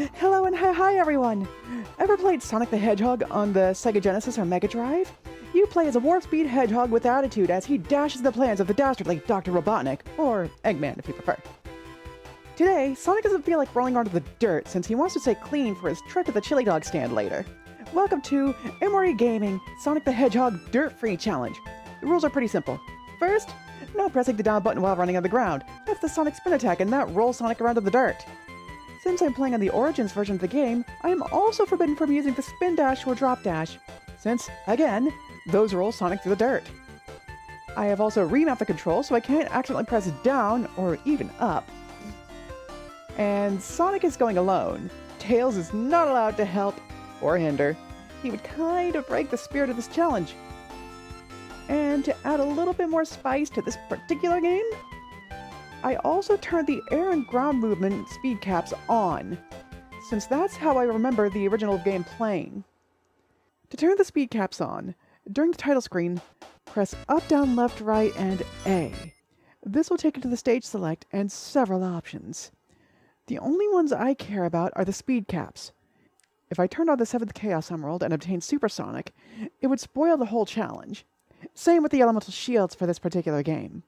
Hello and hi everyone! Ever played Sonic the Hedgehog on the Sega Genesis or Mega Drive? You play as a warp-speed hedgehog with attitude as he dashes the plans of the dastardly Dr. Robotnik, or Eggman if you prefer. Today, Sonic doesn't feel like rolling onto the dirt since he wants to stay clean for his trip to the chili dog stand later. Welcome to Amouri Gaming Sonic the Hedgehog Dirt-Free Challenge. The rules are pretty simple. First, no pressing the down button while running on the ground. That's the Sonic Spin Attack and that rolls Sonic around in the dirt. Since I'm playing on the Origins version of the game, I am also forbidden from using the Spin Dash or Drop Dash, since, again, those roll Sonic through the dirt. I have also remapped the controls so I can't accidentally press down or even up. And Sonic is going alone. Tails is not allowed to help or hinder. He would kind of break the spirit of this challenge. And to add a little bit more spice to this particular game, I also turned the air and ground movement speed caps on, since that's how I remember the original game playing. To turn the speed caps on, during the title screen, press up, down, left, right, and A. This will take you to the stage select and several options. The only ones I care about are the speed caps. If I turned on the 7th Chaos Emerald and obtained Supersonic, it would spoil the whole challenge. Same with the elemental shields for this particular game.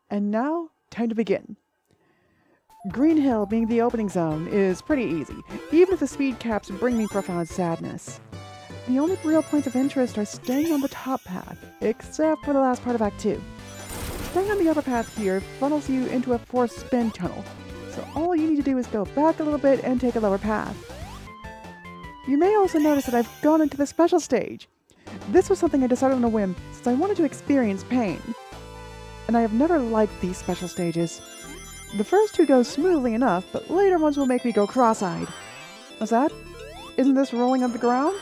And now, time to begin. Green Hill being the opening zone is pretty easy, even if the speed caps bring me profound sadness. The only real points of interest are staying on the top path, except for the last part of Act 2. Staying on the upper path here funnels you into a forced spin tunnel, so all you need to do is go back a little bit and take a lower path. You may also notice that I've gone into the special stage. This was something I decided on a whim since I wanted to experience pain. And I have never liked these special stages. The first two go smoothly enough, but later ones will make me go cross-eyed. What's that? Isn't this rolling on the ground?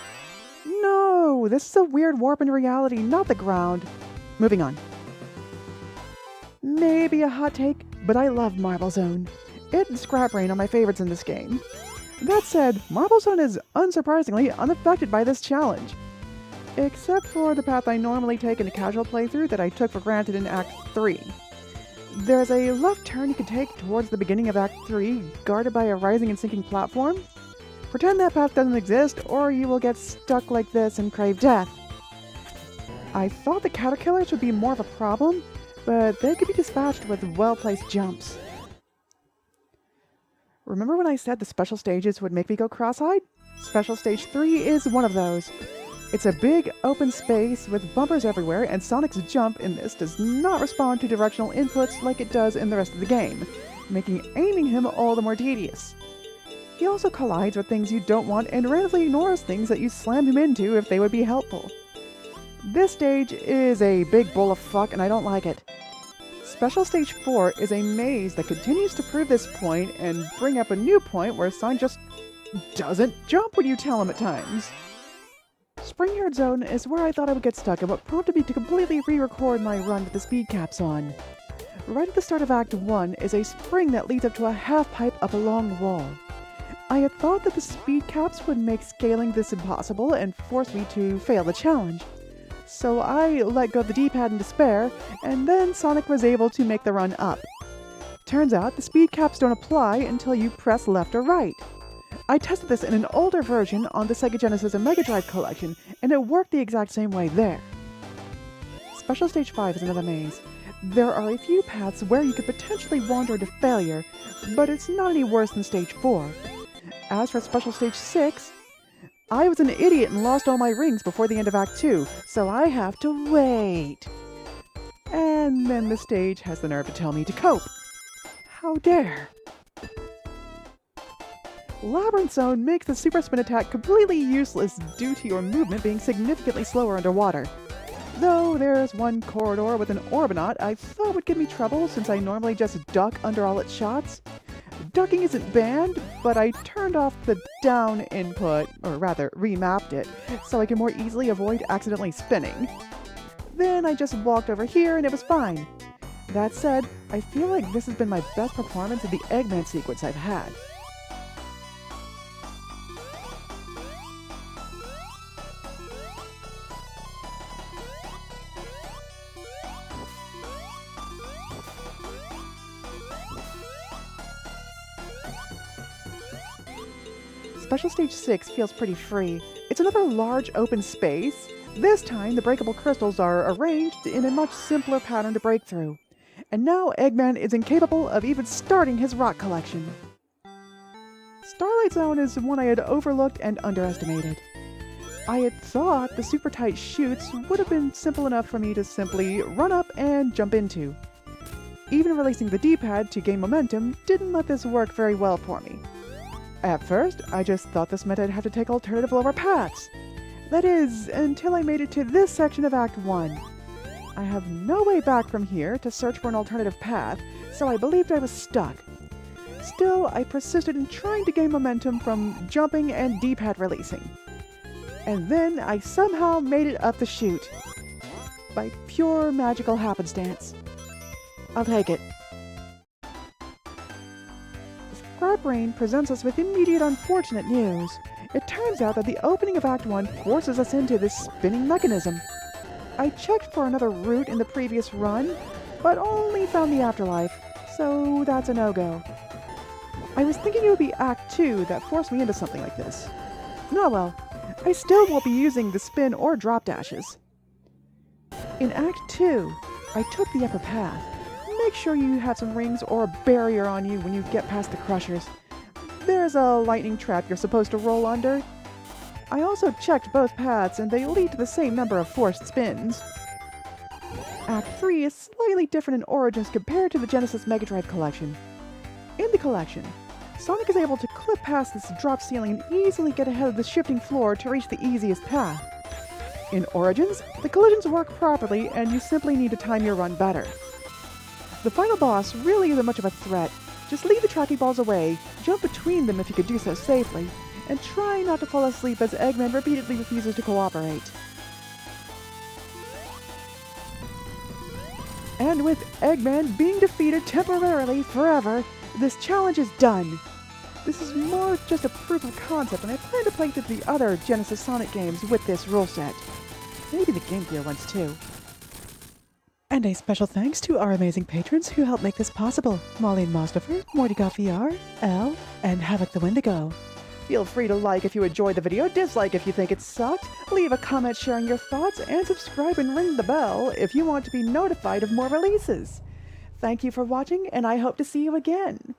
No, this is a weird warp in reality, not the ground. Moving on. Maybe a hot take, but I love Marble Zone. It and Scrap Rain are my favorites in this game. That said, Marble Zone is unsurprisingly unaffected by this challenge. Except for the path I normally take in a casual playthrough that I took for granted in Act 3. There's a left turn you can take towards the beginning of Act 3, guarded by a rising and sinking platform. Pretend that path doesn't exist, or you will get stuck like this and crave death. I thought the caterpillars would be more of a problem, but they could be dispatched with well-placed jumps. Remember when I said the special stages would make me go cross-eyed? Special Stage 3 is one of those. It's a big, open space with bumpers everywhere, and Sonic's jump in this does not respond to directional inputs like it does in the rest of the game, making aiming him all the more tedious. He also collides with things you don't want and randomly ignores things that you slam him into if they would be helpful. This stage is a big bowl of fuck, and I don't like it. Special Stage 4 is a maze that continues to prove this point and bring up a new point where Sonic just doesn't jump when you tell him at times. Springyard Zone is where I thought I would get stuck and what prompted me to completely re-record my run with the speed caps on. Right at the start of Act 1 is a spring that leads up to a half-pipe up a long wall. I had thought that the speed caps would make scaling this impossible and force me to fail the challenge. So I let go of the D-pad in despair, and then Sonic was able to make the run up. Turns out the speed caps don't apply until you press left or right. I tested this in an older version on the Sega Genesis and Mega Drive collection, and it worked the exact same way there. Special Stage 5 is another maze. There are a few paths where you could potentially wander into failure, but it's not any worse than Stage 4. As for Special Stage 6, I was an idiot and lost all my rings before the end of Act 2, so I have to wait. And then the stage has the nerve to tell me to cope. How dare! Labyrinth Zone makes the Super Spin Attack completely useless due to your movement being significantly slower underwater. Though there's one corridor with an Orbinaut I thought would give me trouble since I normally just duck under all its shots. Ducking isn't banned, but I turned off the down input, or rather remapped it, so I can more easily avoid accidentally spinning. Then I just walked over here and it was fine. That said, I feel like this has been my best performance of the Eggman sequence I've had. Special Stage 6 feels pretty free. It's another large open space. This time, the breakable crystals are arranged in a much simpler pattern to break through. And now Eggman is incapable of even starting his rock collection. Starlight Zone is one I had overlooked and underestimated. I had thought the super tight chutes would have been simple enough for me to simply run up and jump into. Even releasing the D-pad to gain momentum didn't let this work very well for me. At first, I just thought this meant I'd have to take alternative lower paths. That is, until I made it to this section of Act 1. I have no way back from here to search for an alternative path, so I believed I was stuck. Still, I persisted in trying to gain momentum from jumping and D-pad releasing. And then I somehow made it up the chute. By pure magical happenstance. I'll take it. Scribe Brain presents us with immediate unfortunate news. It turns out that the opening of Act 1 forces us into this spinning mechanism. I checked for another route in the previous run, but only found the afterlife, so that's a no-go. I was thinking it would be Act 2 that forced me into something like this. Oh well, I still won't be using the spin or drop dashes. In Act 2, I took the upper path. Make sure you have some rings or a barrier on you when you get past the crushers. There's a lightning trap you're supposed to roll under. I also checked both paths and they lead to the same number of forced spins. Act 3 is slightly different in origins compared to the Genesis Mega Drive collection. In the collection, Sonic is able to clip past this drop ceiling and easily get ahead of the shifting floor to reach the easiest path. In Origins, the collisions work properly and you simply need to time your run better. The final boss really isn't much of a threat. Just leave the tracking balls away, jump between them if you could do so safely, and try not to fall asleep as Eggman repeatedly refuses to cooperate. And with Eggman being defeated temporarily forever, this challenge is done. This is more just a proof of concept, and I plan to play through the other Genesis Sonic games with this rule set. Maybe the Game Gear ones too. And a special thanks to our amazing patrons who helped make this possible. Molly Mostafer, Morty VR, Elle, and Havoc the Wendigo. Feel free to like if you enjoyed the video, dislike if you think it sucked, leave a comment sharing your thoughts, and subscribe and ring the bell if you want to be notified of more releases. Thank you for watching, and I hope to see you again.